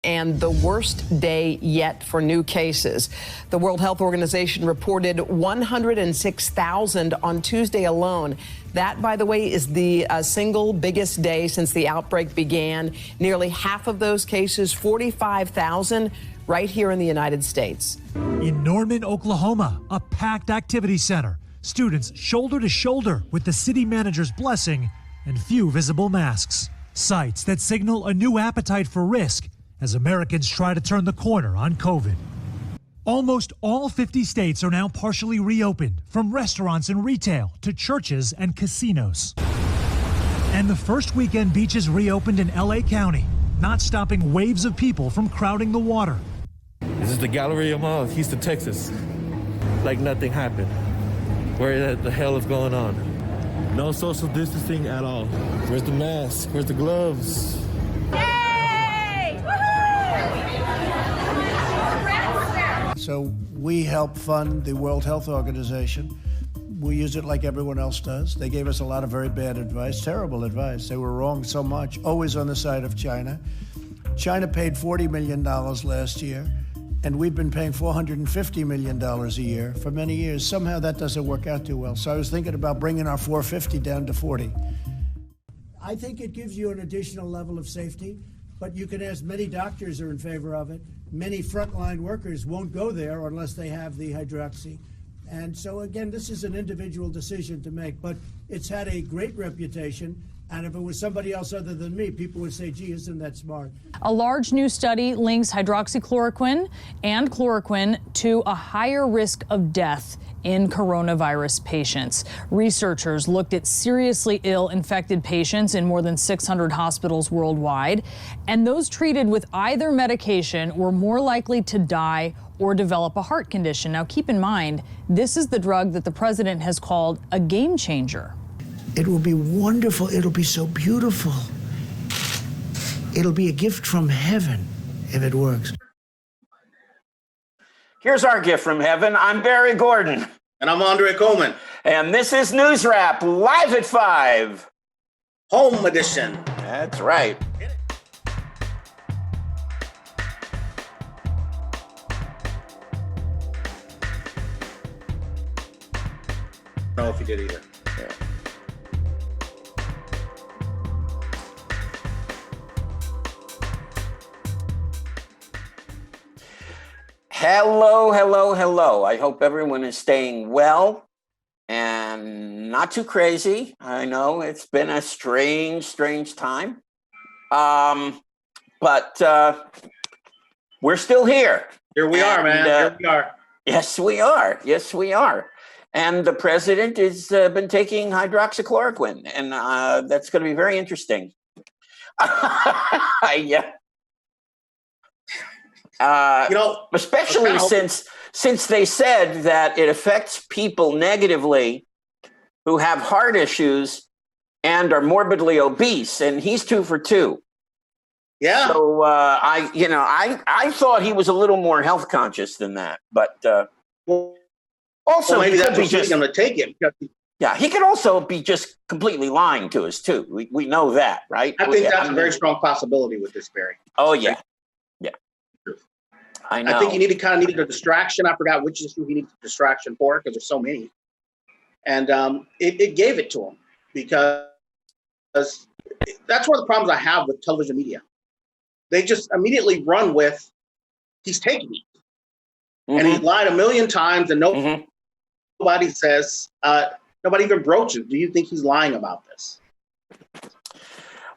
and the worst day yet for new cases. The World Health Organization reported 106,000 on Tuesday alone. That, by the way, is the single biggest day since the outbreak began. Nearly half of those cases, 45,000, right here in the United States. In Norman, Oklahoma, a packed activity center. Students shoulder to shoulder with the city manager's blessing and few visible masks. Sights that signal a new appetite for risk as Americans try to turn the corner on COVID. Almost all 50 states are now partially reopened, from restaurants and retail to churches and casinos. And the first weekend beaches reopened in LA County, not stopping waves of people from crowding the water. This is the Galleria Mall, Houston, Texas. Like nothing happened. Where the hell is going on? No social distancing at all. Where's the mask? Where's the gloves? Yay! Woohoo! So we help fund the World Health Organization. We use it like everyone else does. They gave us a lot of very bad advice, terrible advice. They were wrong so much, always on the side of China. China paid $40 million last year, and we've been paying $450 million a year for many years. Somehow that doesn't work out too well. So I was thinking about bringing our 450 down to 40. I think it gives you an additional level of safety, but you can ask, many doctors are in favor of it. Many frontline workers won't go there unless they have the hydroxy. And so again, this is an individual decision to make, but it's had a great reputation. And if it was somebody else other than me, people would say, gee, isn't that smart? A large new study links hydroxychloroquine and chloroquine to a higher risk of death in coronavirus patients. Researchers looked at seriously ill infected patients in more than 600 hospitals worldwide, and those treated with either medication were more likely to die or develop a heart condition. Now, keep in mind, this is the drug that the president has called a game changer. It will be wonderful. It'll be so beautiful. It'll be a gift from heaven if it works. Here's our gift from heaven. I'm Barry Gordon. And I'm Andre Coleman. And this is NewsRap, live at 5. Home edition. That's right. I don't know if you did either. Yeah. Hello, hello, hello. I hope everyone is staying well and not too crazy. I know it's been a strange time. But we're still here. Here we are, man. Here we are. Yes, we are. Yes, we are. And the president has been taking hydroxychloroquine, and that's going to be very interesting. Yeah. Especially since they said that it affects people negatively who have heart issues and are morbidly obese, and he's 2 for 2. Yeah. So I thought he was a little more health conscious than that, but also maybe he that's could be what's just going to take it. Yeah, he could also be just completely lying to us too. We know that, right? I think that's a very strong possibility with this, Barry. Oh yeah. I know. I think he needed a distraction. I forgot which issue he needed a distraction for because there's so many. And it gave it to him because that's one of the problems I have with television media. They just immediately run with, he's taking it. Mm-hmm. And he lied a million times and nobody says, nobody even broaches. Do you think he's lying about this?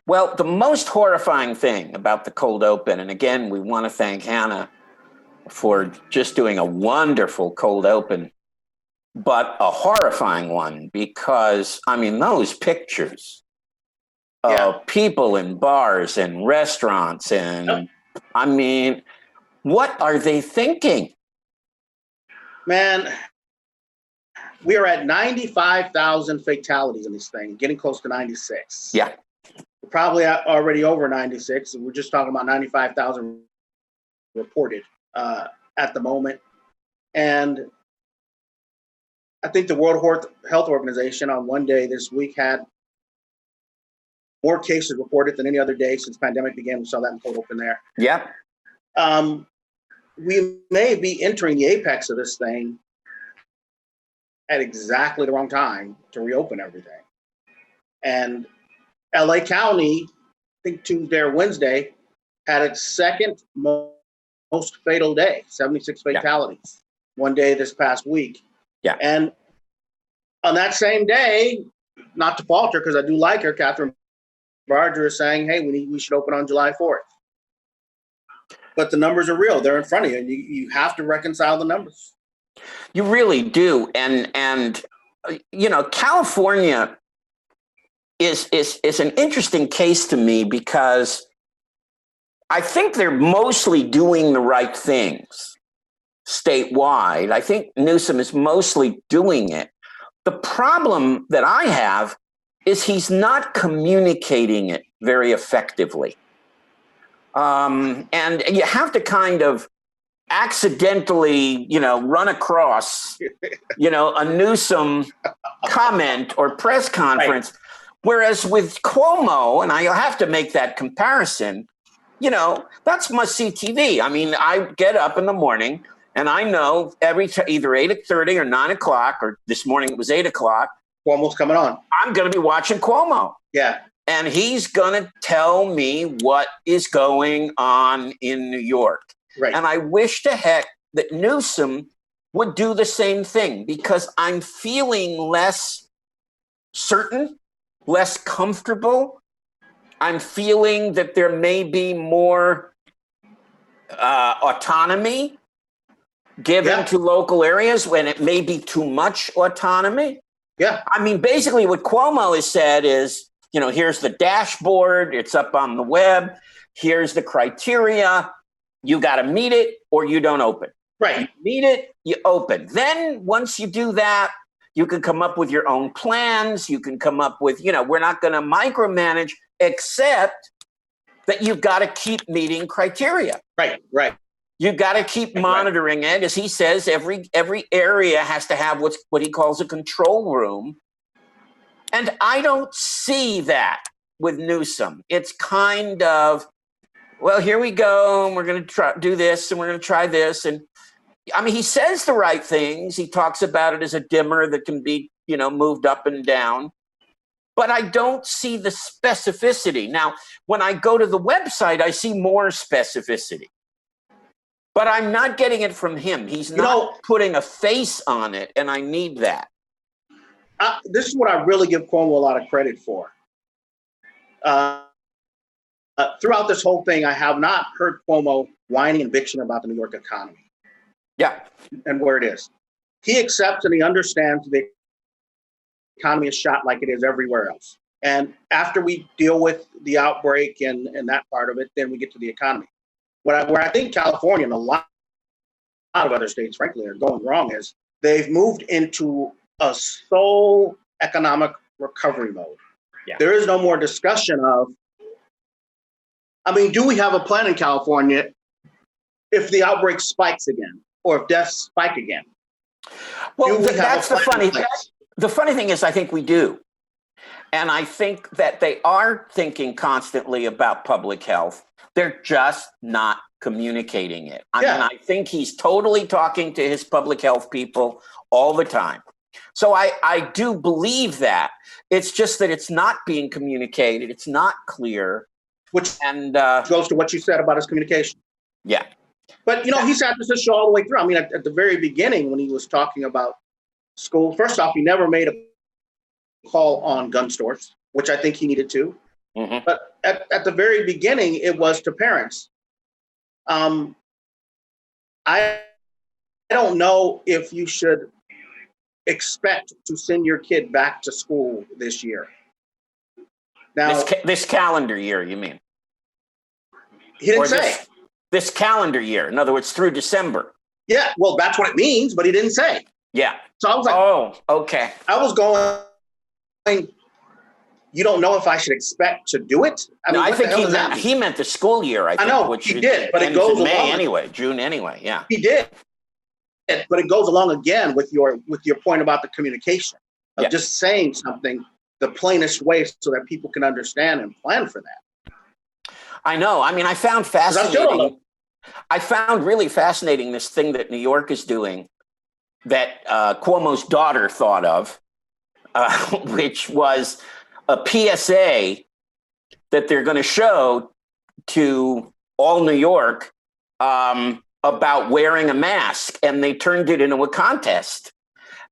Well, the most horrifying thing about the cold open, and again, we want to thank Hannah for just doing a wonderful cold open, but a horrifying one because, I mean, those pictures of people in bars and restaurants and, I mean, what are they thinking? Man, we are at 95,000 fatalities in this thing, getting close to 96. Yeah. We're probably already over 96, and we're just talking about 95,000 reported at the moment. And I think the World Health Organization on one day this week had more cases reported than any other day since the pandemic began. We saw that in cold open there. Yeah. we may be entering the apex of this thing at exactly the wrong time to reopen everything. And LA County, I think Tuesday or Wednesday, had its second most fatal day, 76 fatalities, one day this past week. Yeah. And on that same day, not to falter, because I do like her, Catherine Barger is saying, hey, we should open on July 4th. But the numbers are real. They're in front of you, and you have to reconcile the numbers. You really do. And you know, California is an interesting case to me because I think they're mostly doing the right things statewide. I think Newsom is mostly doing it. The problem that I have is he's not communicating it very effectively. And you have to kind of accidentally, you know, run across, you know, a Newsom comment or press conference. Right. Whereas with Cuomo, and I have to make that comparison, you know, that's must-see TV. I mean, I get up in the morning and I know either 8:30 or 9 o'clock, or this morning it was 8 o'clock. Cuomo's coming on. I'm going to be watching Cuomo. Yeah. And he's going to tell me what is going on in New York. Right. And I wish to heck that Newsom would do the same thing, because I'm feeling less certain, less comfortable. I'm feeling that there may be more autonomy given to local areas when it may be too much autonomy. Yeah. I mean, basically what Cuomo has said is, you know, here's the dashboard. It's up on the web. Here's the criteria. You got to meet it or you don't open. Right. You meet it, you open. Then once you do that, you can come up with your own plans. You can come up with, you know, we're not going to micromanage, except that you've got to keep meeting criteria. Right, right. You've got to keep monitoring it. As he says, every area has to have what he calls a control room. And I don't see that with Newsom. It's kind of, well, here we go, and we're going to do this, and we're going to try this. And I mean, he says the right things. He talks about it as a dimmer that can be, you know, moved up and down. But I don't see the specificity. Now, when I go to the website, I see more specificity. But I'm not getting it from him. He's not putting a face on it, and I need that. This is what I really give Cuomo a lot of credit for. Throughout this whole thing, I have not heard Cuomo whining and bitching about the New York economy. Yeah. And where it is. He accepts and he understands the economy is shot like it is everywhere else. And after we deal with the outbreak and that part of it, then we get to the economy. Where I think California and a lot of other states, frankly, are going wrong is they've moved into a sole economic recovery mode. Yeah. There is no more discussion of, I mean, do we have a plan in California if the outbreak spikes again or if deaths spike again? Well, that's the funny thing. The funny thing is, I think we do. And I think that they are thinking constantly about public health. They're just not communicating it. I mean, I think he's totally talking to his public health people all the time. So I do believe that. It's just that it's not being communicated. It's not clear. Which goes to what you said about his communication. Yeah. But, you know, he sat this show all the way through. I mean, at the very beginning when he was talking about school, first off, he never made a call on gun stores, which I think he needed to. Mm-hmm. But at the very beginning, it was to parents. I don't know if you should expect to send your kid back to school this year. Now, this calendar year, you mean? He didn't say. This calendar year, in other words, through December. Yeah, well, that's what it means, but he didn't say. Yeah. So I was like, oh, okay. I was going, you don't know if I should expect to do it? I mean, I think he meant the school year, I think. I know, which he did, but it goes along. May anyway, June anyway, yeah. He did, but it goes along again with your point about the communication of just saying something the plainest way so that people can understand and plan for that. I know. I mean, I found fascinating. I found really fascinating this thing that New York is doing that Cuomo's daughter thought of, which was a PSA that they're going to show to all New York about wearing a mask. And they turned it into a contest.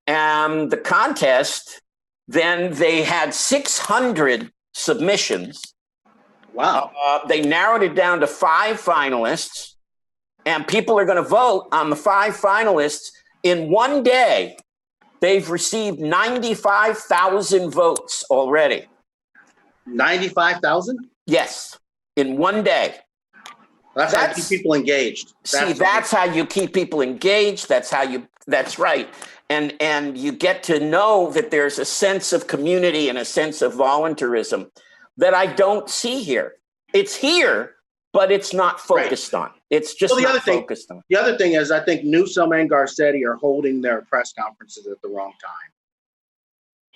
And the contest, then they had 600 submissions. Wow. They narrowed it down to 5 finalists, and people are going to vote on the 5 finalists. In one day, they've received 95,000 votes already. 95,000? Yes, in one day. That's how you keep people engaged. That's how you keep people engaged. That's right. And you get to know that there's a sense of community and a sense of volunteerism that I don't see here. It's here, but it's not focused on. It's just not focused on. The other thing is, I think Newsom and Garcetti are holding their press conferences at the wrong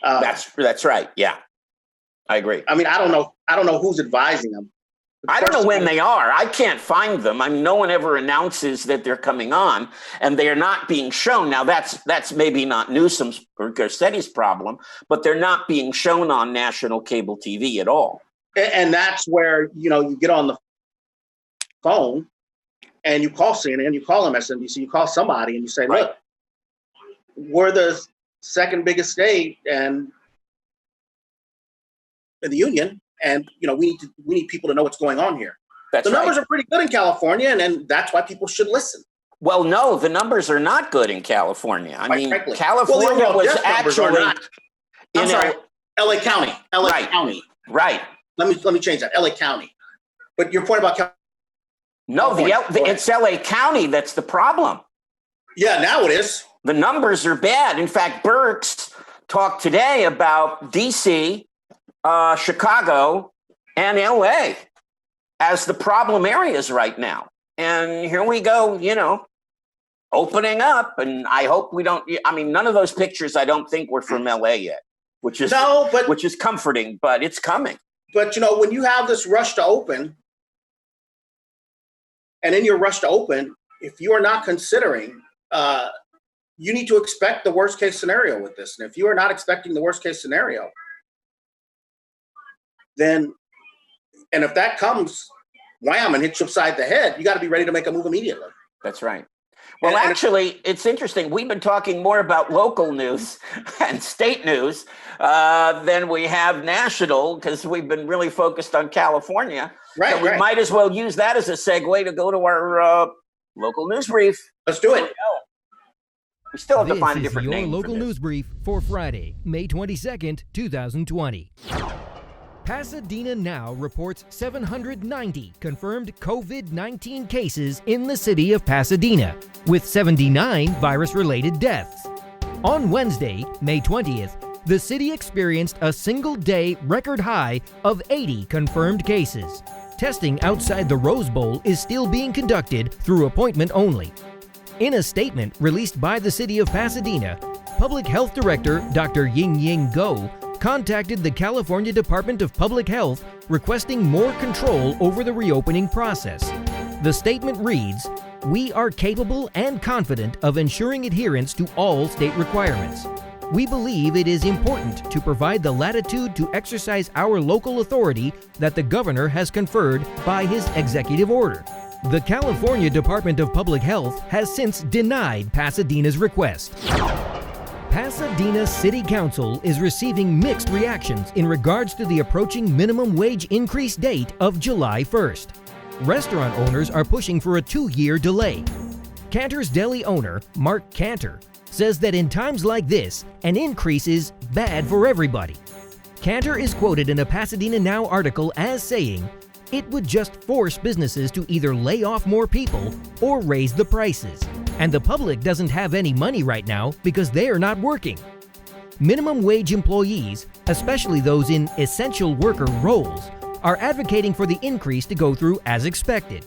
time. That's right. Yeah, I agree. I mean, I don't know who's advising them. I don't know when they are. I can't find them. I mean, no one ever announces that they're coming on, and they are not being shown. Now, that's maybe not Newsom's or Garcetti's problem, but they're not being shown on national cable TV at all. And that's where, you get on the phone and you call CNN, you call MSNBC, you call somebody and you say, look, we're the second biggest state and in the union. And, we need people to know what's going on here. The numbers are pretty good in California, and that's why people should listen. Well, no, the numbers are not good in California. I mean, frankly. California was actually I'm sorry, LA County. County. Right. Let me change that. LA County. But your point about California. No, it's LA County that's the problem. Yeah, now it is. The numbers are bad. In fact, Birx talked today about DC, Chicago, and LA as the problem areas right now. And here we go, opening up. And I hope we don't, none of those pictures I don't think were from LA yet, which is comforting, but it's coming. But, when you have this rush to open, and in your rush to open, if you are not considering, you need to expect the worst case scenario with this. And if you are not expecting the worst case scenario, then, and if that comes, wham, and hits you upside the head, you got to be ready to make a move immediately. That's right. Well, actually, it's interesting. We've been talking more about local news and state news than we have national, because we've been really focused on California. Right. So we might as well use that as a segue to go to our local news brief. Let's do it. We still have to find a different name. name. Your local news brief for Friday, May 22nd, 2020. Pasadena now reports 790 confirmed COVID-19 cases in the city of Pasadena, with 79 virus-related deaths. On Wednesday, May 20th, the city experienced a single-day record high of 80 confirmed cases. Testing outside the Rose Bowl is still being conducted through appointment only. In a statement released by the city of Pasadena, Public Health Director Dr. Ying Go contacted the California Department of Public Health requesting more control over the reopening process. The statement reads, "We are capable and confident of ensuring adherence to all state requirements. We believe it is important to provide the latitude to exercise our local authority that the governor has conferred by his executive order." The California Department of Public Health has since denied Pasadena's request. Pasadena City Council is receiving mixed reactions in regards to the approaching minimum wage increase date of July 1st. Restaurant owners are pushing for a 2-year delay. Cantor's Deli owner, Mark Cantor, says that in times like this, an increase is bad for everybody. Cantor is quoted in a Pasadena Now article as saying, "It would just force businesses to either lay off more people or raise the prices. And the public doesn't have any money right now because they are not working." Minimum wage employees, especially those in essential worker roles, are advocating for the increase to go through as expected.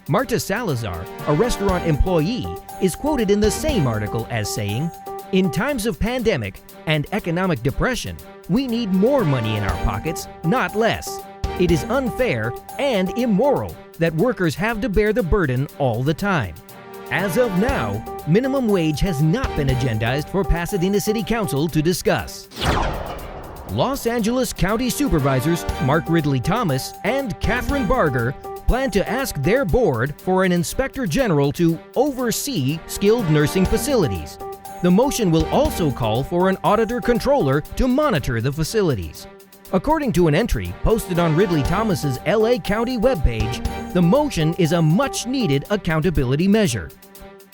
Marta Salazar, a restaurant employee, is quoted in the same article as saying, "In times of pandemic and economic depression, we need more money in our pockets, not less." It is unfair and immoral that workers have to bear the burden all the time. As of now, minimum wage has not been agendized for Pasadena City Council to discuss. Los Angeles County Supervisors Mark Ridley Thomas and Catherine Barger plan to ask their board for an inspector general to oversee skilled nursing facilities. The motion will also call for an auditor-controller to monitor the facilities. According to an entry posted on Ridley Thomas's LA County webpage, the motion is a much-needed accountability measure.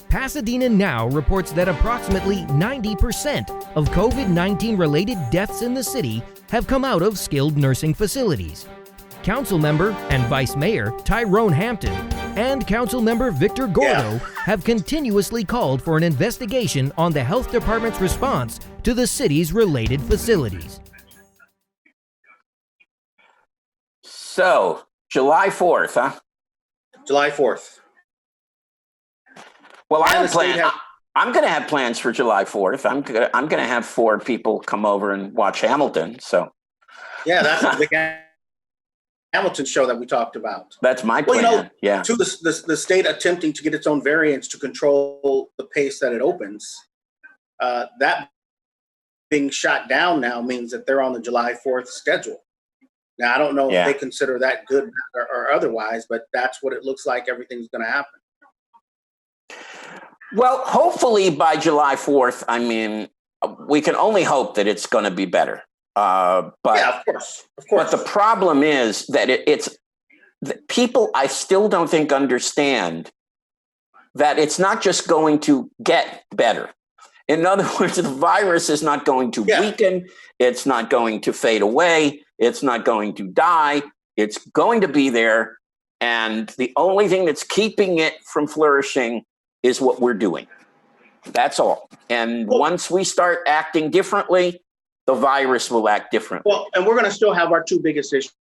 Pasadena Now reports that approximately 90% of COVID-19 related deaths in the city have come out of skilled nursing facilities. Councilmember and Vice Mayor Tyrone Hampton and Councilmember Victor Gordo have continuously called for an investigation on the health department's response to the city's related facilities. So, July 4th, huh? July 4th. Well, I'm going to have plans for July 4th. I'm going to have 4 people come over and watch Hamilton. So, yeah, that's a big Hamilton show that we talked about. That's my plan. Well, yeah. To the state attempting to get its own variants to control the pace that it opens, that being shot down now means that they're on the July 4th schedule. Now, I don't know if they consider that good or otherwise, but that's what it looks like everything's going to happen. Well, hopefully by July 4th, I mean, we can only hope that it's going to be better. But yeah, of course. But the problem is that it's people I still don't think understand that it's not just going to get better. In other words, the virus is not going to weaken. It's not going to fade away. It's not going to die. It's going to be there. And the only thing that's keeping it from flourishing is what we're doing. That's all. And once we start acting differently, the virus will act differently. Well, and we're going to still have our 2 biggest issues,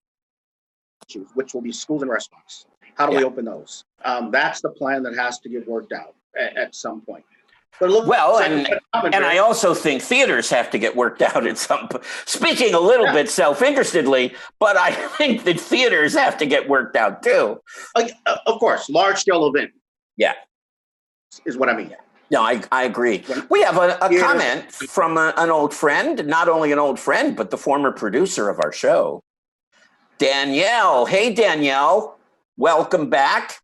which will be schools and restaurants. How do we open those? That's the plan that has to get worked out at some point. But look, and I also think theaters have to get worked out at some point. Speaking a little bit self-interestedly, but I think that theaters have to get worked out too. Of course, large-scale event. Yeah. Is what I mean. No, I agree. We have a comment from an old friend, not only an old friend, but the former producer of our show, Danielle. Hey, Danielle, welcome back.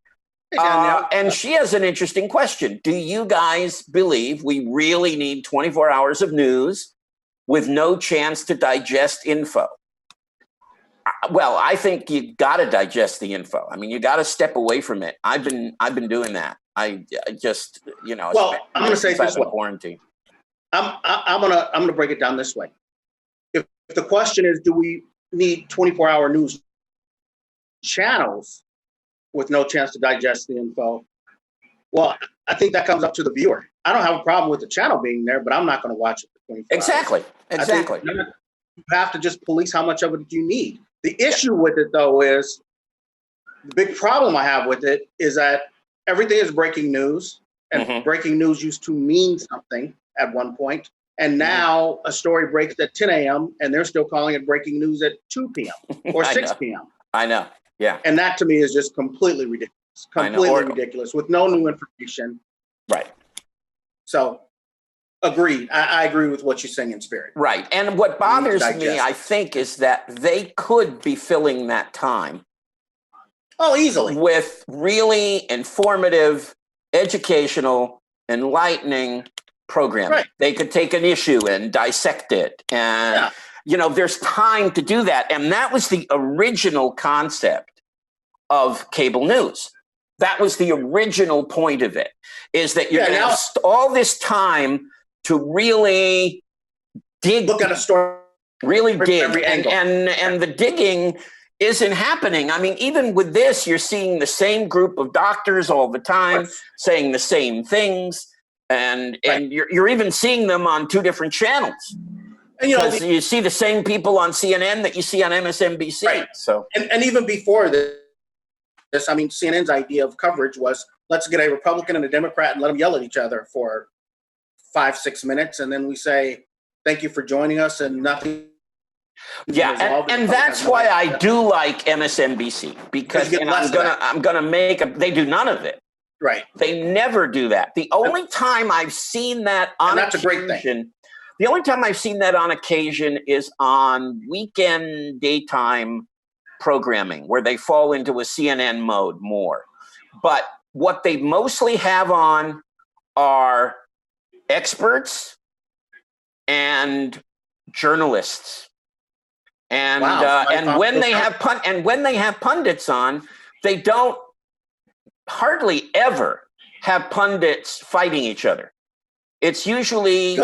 Hey, Danielle. And she has an interesting question. Do you guys believe we really need 24 hours of news with no chance to digest info? Well, I think you got to digest the info. I mean, you got to step away from it. I've been doing that. I just, well, I'm going to say this way. Quarantine. I'm going to break it down this way. If the question is, do we need 24-hour news channels with no chance to digest the info? Well, I think that comes up to the viewer. I don't have a problem with the channel being there, but I'm not going to watch it for 24 hours. Exactly. You have to just police how much of it you need. The issue with it, though, is the big problem I have with it is that everything is breaking news, and breaking news used to mean something at one point. And now a story breaks at 10 a.m. and they're still calling it breaking news at 2 p.m. or 6 p.m. I know. Yeah. And that to me is just completely ridiculous. Completely ridiculous with no new information. Right. So agreed. I agree with what you're saying in spirit. Right. And what bothers me, I think, is that they could be filling that time. Oh, easily. With really informative, educational, enlightening programming. Right. They could take an issue and dissect it. And, there's time to do that. And that was the original concept of cable news. That was the original point of it, is that you're going to have all this time to really dig. Look at a story. Really dig. And the digging isn't happening. I mean, even with this, you're seeing the same group of doctors all the time saying the same things. And you're even seeing them on 2 different channels. And, you see the same people on CNN that you see on MSNBC. Right. So, and even before this, I mean, CNN's idea of coverage was, let's get a Republican and a Democrat and let them yell at each other for 5-6 minutes. And then we say, thank you for joining us, and nothing Yeah, and that's why I do like MSNBC, because and I'm gonna make they do none of it. Right. They never do that. The only time I've seen that on that's occasion, a great thing. The only time I've seen that on occasion is on weekend daytime programming where they fall into a CNN mode more. But what they mostly have on are experts and journalists. And and when they have pundits on, they don't hardly ever have pundits fighting each other. It's usually,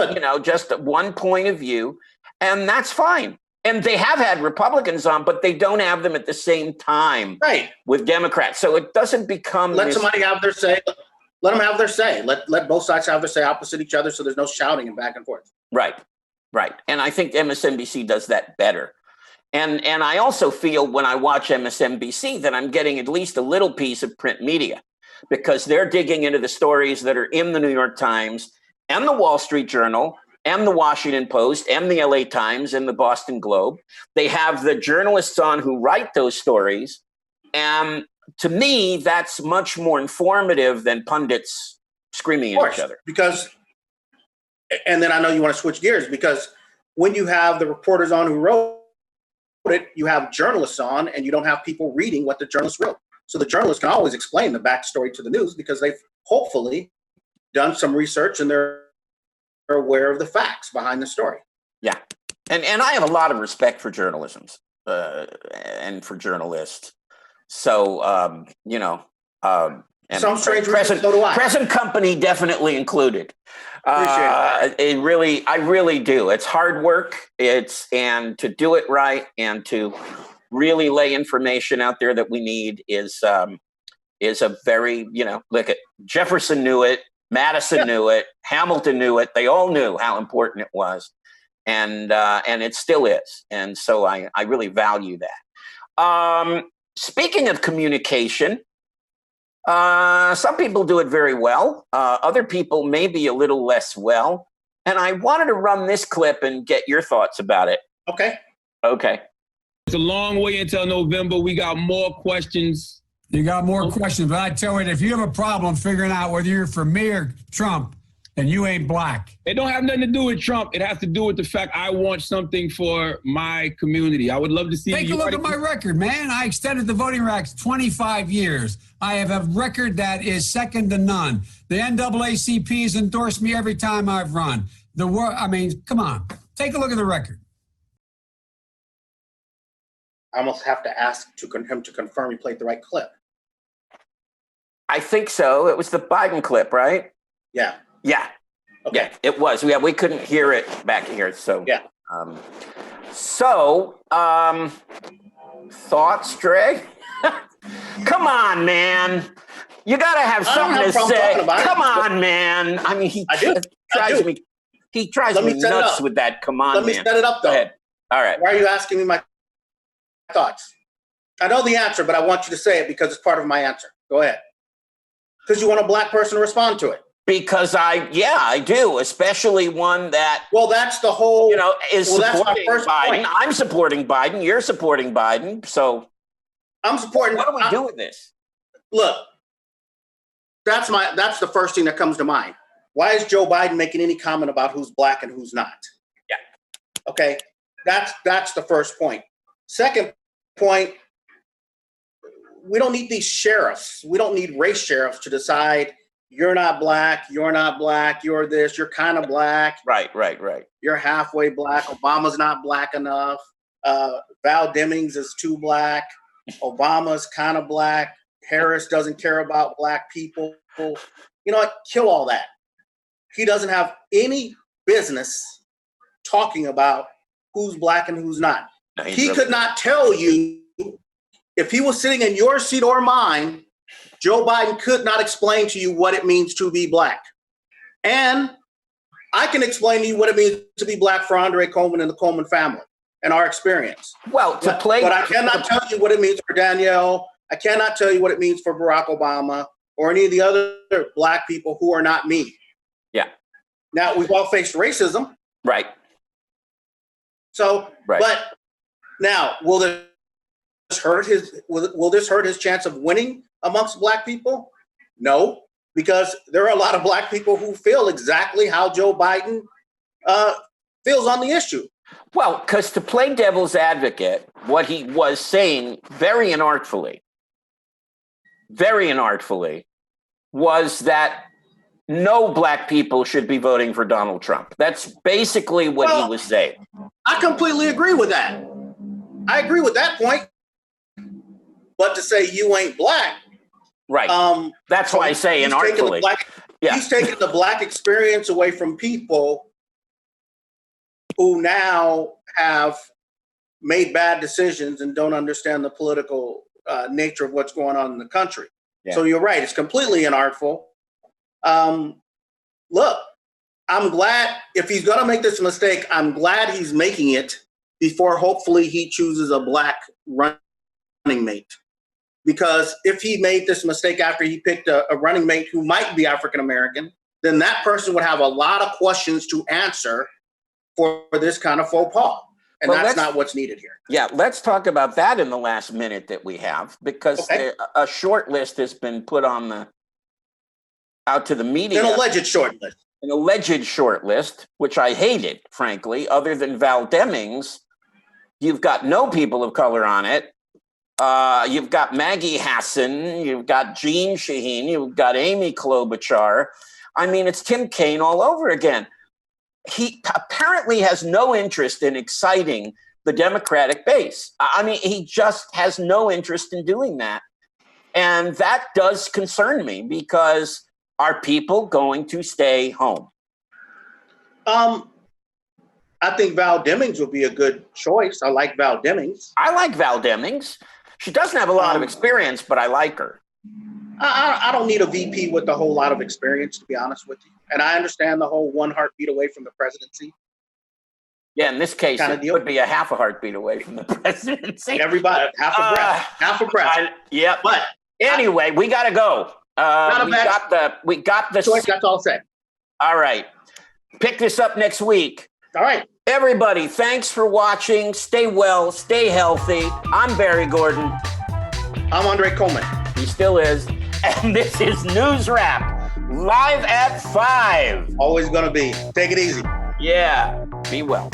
just one point of view, and that's fine. And they have had Republicans on, but they don't have them at the same time with Democrats. So it doesn't become let somebody have their say. Let them have their say. Let both sides have their say opposite each other, so there's no shouting and back and forth. Right. And I think MSNBC does that better. And I also feel when I watch MSNBC that I'm getting at least a little piece of print media, because they're digging into the stories that are in the New York Times and the Wall Street Journal and the Washington Post and the LA Times and the Boston Globe. They have the journalists on who write those stories. And to me, that's much more informative than pundits screaming at each other. Because, and then I know you want to switch gears, because when you have the reporters on who wrote it, you have journalists on, and you don't have people reading what the journalists wrote. So the journalists can always explain the backstory to the news because they've hopefully done some research and they're aware of the facts behind the story. Yeah. And I have a lot of respect for journalism and for journalists. So, and some strange reason, so do I. Present company definitely included. I really do. It's hard work. And to do it right and to really lay information out there that we need is a very, look at Jefferson knew it, Madison knew it, Hamilton knew it. They all knew how important it was. And it still is. And so I really value that. Speaking of communication, some people do it very well. Other people maybe a little less well. And I wanted to run this clip and get your thoughts about it. Okay. It's a long way until November. We got more questions. You got more questions, but I tell you, if you have a problem figuring out whether you're for me or Trump, and you ain't black. It don't have nothing to do with Trump. It has to do with the fact I want something for my community. I would love to see. Take a look at my record, man. I extended the voting rights 25 years. I have a record that is second to none. The NAACP has endorsed me every time I've run. Come on. Take a look at the record. I almost have to ask him to confirm he played the right clip. I think so. It was the Biden clip, right? Yeah. Yeah. Okay. Yeah, it was. Yeah, we couldn't hear it back here. So yeah. Thoughts, Dre? Come on, man. You gotta have something to say. Come on, man. I mean, he drives me nuts with that. Come on, man. Let me set it up, though. Go ahead. All right. Why are you asking me my thoughts? I know the answer, but I want you to say it because it's part of my answer. Go ahead. Because you want a black person to respond to it. Because I do, especially one that. Well, that's the whole. Is supporting Biden. Point. I'm supporting Biden. You're supporting Biden. So. I'm supporting. What do we do with this? Look, that's the first thing that comes to mind. Why is Joe Biden making any comment about who's black and who's not? Yeah. Okay, that's the first point. Second point, we don't need these sheriffs. We don't need race sheriffs to decide you're not black, you're this, you're kind of black. Right. You're halfway black. Obama's not black enough. Val Demings is too black. Obama's kind of black. Harris doesn't care about black people. You know what? Kill all that. He doesn't have any business talking about who's black and who's not. No, he could not tell you if he was sitting in your seat or mine. Joe Biden could not explain to you what it means to be black. And I can explain to you what it means to be black for Andre Coleman and the Coleman family and our experience. Well, but I cannot tell you what it means for Danielle. I cannot tell you what it means for Barack Obama or any of the other black people who are not me. Yeah. Now, we've all faced racism. Right. So, right. But Now, will this hurt his chance of winning amongst black people? No, because there are a lot of black people who feel exactly how Joe Biden feels on the issue. Well, because to play devil's advocate, what he was saying very inartfully, was that no black people should be voting for Donald Trump. That's basically what he was saying. I completely agree with that. I agree with that point. But to say you ain't black. Right. That's why I say inartfully. He's taking the black experience away from people who now have made bad decisions and don't understand the political nature of what's going on in the country. Yeah. So you're right. It's completely inartful. Look, I'm glad if he's going to make this mistake, I'm glad he's making it before hopefully he chooses a black running mate. Because if he made this mistake after he picked a running mate who might be African-American, then that person would have a lot of questions to answer for this kind of faux pas. And that's not what's needed here. Yeah, let's talk about that in the last minute that we have, because a short list has been put on out to the media. An alleged short list. An alleged short list, which I hated, frankly. Other than Val Demings, you've got no people of color on it. You've got Maggie Hassan, you've got Jean Shaheen, you've got Amy Klobuchar. I mean, it's Tim Kaine all over again. He apparently has no interest in exciting the Democratic base. I mean, he just has no interest in doing that. And that does concern me, because are people going to stay home? I think Val Demings would be a good choice. I like Val Demings. I like Val Demings. She doesn't have a lot of experience, but I like her. I don't need a VP with a whole lot of experience, to be honest with you. And I understand the whole one heartbeat away from the presidency. Yeah, in this case, it would be a half a heartbeat away from the presidency. Everybody, half a breath. Yeah, but anyway, we got to go. We got the choice. That's all I'll say. All right. Pick this up next week. All right. Everybody, thanks for watching. Stay well, stay healthy. I'm Barry Gordon. I'm Andre Coleman. He still is. And this is NewsRap, live at 5. Always going to be. Take it easy. Yeah. Be well.